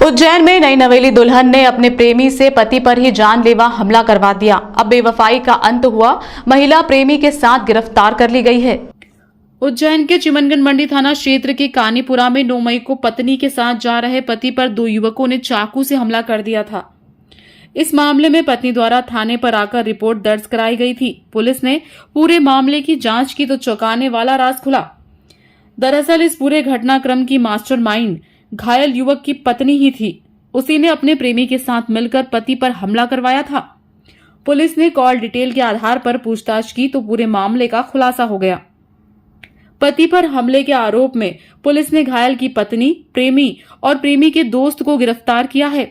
उज्जैन में नई नवेली दुल्हन ने अपने प्रेमी से पति पर ही जानलेवा हमला करवा दिया। अब बेवफाई का अंत हुआ, महिला प्रेमी के साथ गिरफ्तार कर ली गई है। उज्जैन के चिमनगंज मंडी थाना क्षेत्र के कानीपुरा में 9 मई को पत्नी के साथ जा रहे पति पर 2 युवकों ने चाकू से हमला कर दिया था। इस मामले में पत्नी द्वारा थाने पर आकर रिपोर्ट दर्ज कराई गई थी। पुलिस ने पूरे मामले की जांच की तो चौंकाने वाला राज खुला। दरअसल इस पूरे घटनाक्रम की मास्टरमाइंड घायल युवक की पत्नी ही थी। उसी ने अपने प्रेमी के साथ मिलकर पति पर हमला करवाया था। पुलिस ने कॉल डिटेल के आधार पर पूछताछ की तो पूरे मामले का खुलासा हो गया। पति पर हमले के आरोप में पुलिस ने घायल की पत्नी, प्रेमी और प्रेमी के दोस्त को गिरफ्तार किया है।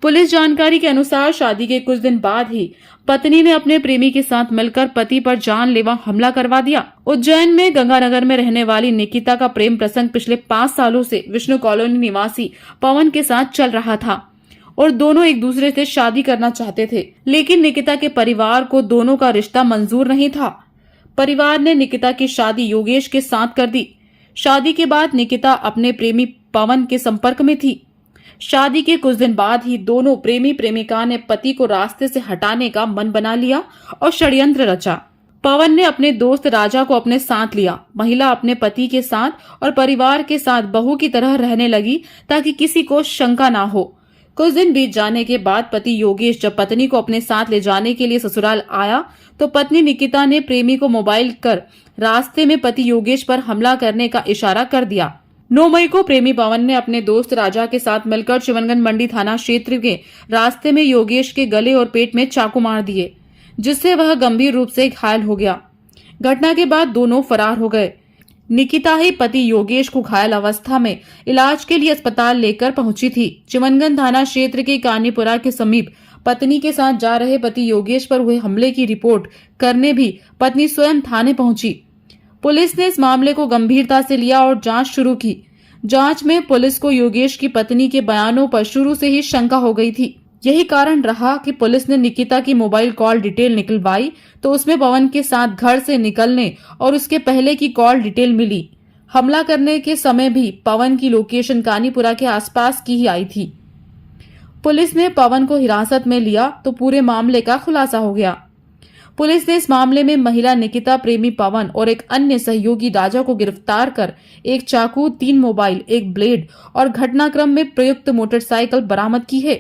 पुलिस जानकारी के अनुसार शादी के कुछ दिन बाद ही पत्नी ने अपने प्रेमी के साथ मिलकर पति पर जानलेवा हमला करवा दिया। उज्जैन में गंगानगर में रहने वाली निकिता का प्रेम प्रसंग पिछले 5 सालों से विष्णु कॉलोनी निवासी पवन के साथ चल रहा था और दोनों एक दूसरे से शादी करना चाहते थे, लेकिन निकिता के परिवार को दोनों का रिश्ता मंजूर नहीं था। परिवार ने निकिता की शादी योगेश के साथ कर दी। शादी के बाद निकिता अपने प्रेमी पवन के संपर्क में थी। शादी के कुछ दिन बाद ही दोनों प्रेमी प्रेमिका ने पति को रास्ते से हटाने का मन बना लिया और षड्यंत्र रचा। पवन ने अपने दोस्त राजा को अपने साथ लिया। महिला अपने पति के साथ और परिवार के साथ बहू की तरह रहने लगी ताकि किसी को शंका ना हो। कुछ दिन बीत जाने के बाद पति योगेश जब पत्नी को अपने साथ ले जाने के लिए ससुराल आया तो पत्नी निकिता ने प्रेमी को मोबाइल कर रास्ते में पति योगेश पर हमला करने का इशारा कर दिया। 9 मई को प्रेमी पवन ने अपने दोस्त राजा के साथ मिलकर चिमनगंज मंडी थाना क्षेत्र के रास्ते में योगेश के गले और पेट में चाकू मार दिए, जिससे वह गंभीर रूप से घायल हो गया। घटना के बाद दोनों फरार हो गए। निकिता ही पति योगेश को घायल अवस्था में इलाज के लिए अस्पताल लेकर पहुंची थी। चिमनगंज थाना क्षेत्र के कानीपुरा के समीप पत्नी के साथ जा रहे पति योगेश पर हुए हमले की रिपोर्ट करने भी पत्नी स्वयं थाने पहुंची। पुलिस ने इस मामले को गंभीरता से लिया और जांच शुरू की। जांच में पुलिस को योगेश की पत्नी के बयानों पर शुरू से ही शंका हो गई थी। यही कारण रहा कि पुलिस ने निकिता की मोबाइल कॉल डिटेल निकलवाई तो उसमें पवन के साथ घर से निकलने और उसके पहले की कॉल डिटेल मिली। हमला करने के समय भी पवन की लोकेशन कानीपुरा के आसपास की ही आई थी। पुलिस ने पवन को हिरासत में लिया तो पूरे मामले का खुलासा हो गया। पुलिस ने इस मामले में महिला निकिता, प्रेमी पवन और एक अन्य सहयोगी राजा को गिरफ्तार कर 1 चाकू, 3 मोबाइल, 1 ब्लेड और घटनाक्रम में प्रयुक्त मोटरसाइकिल बरामद की है।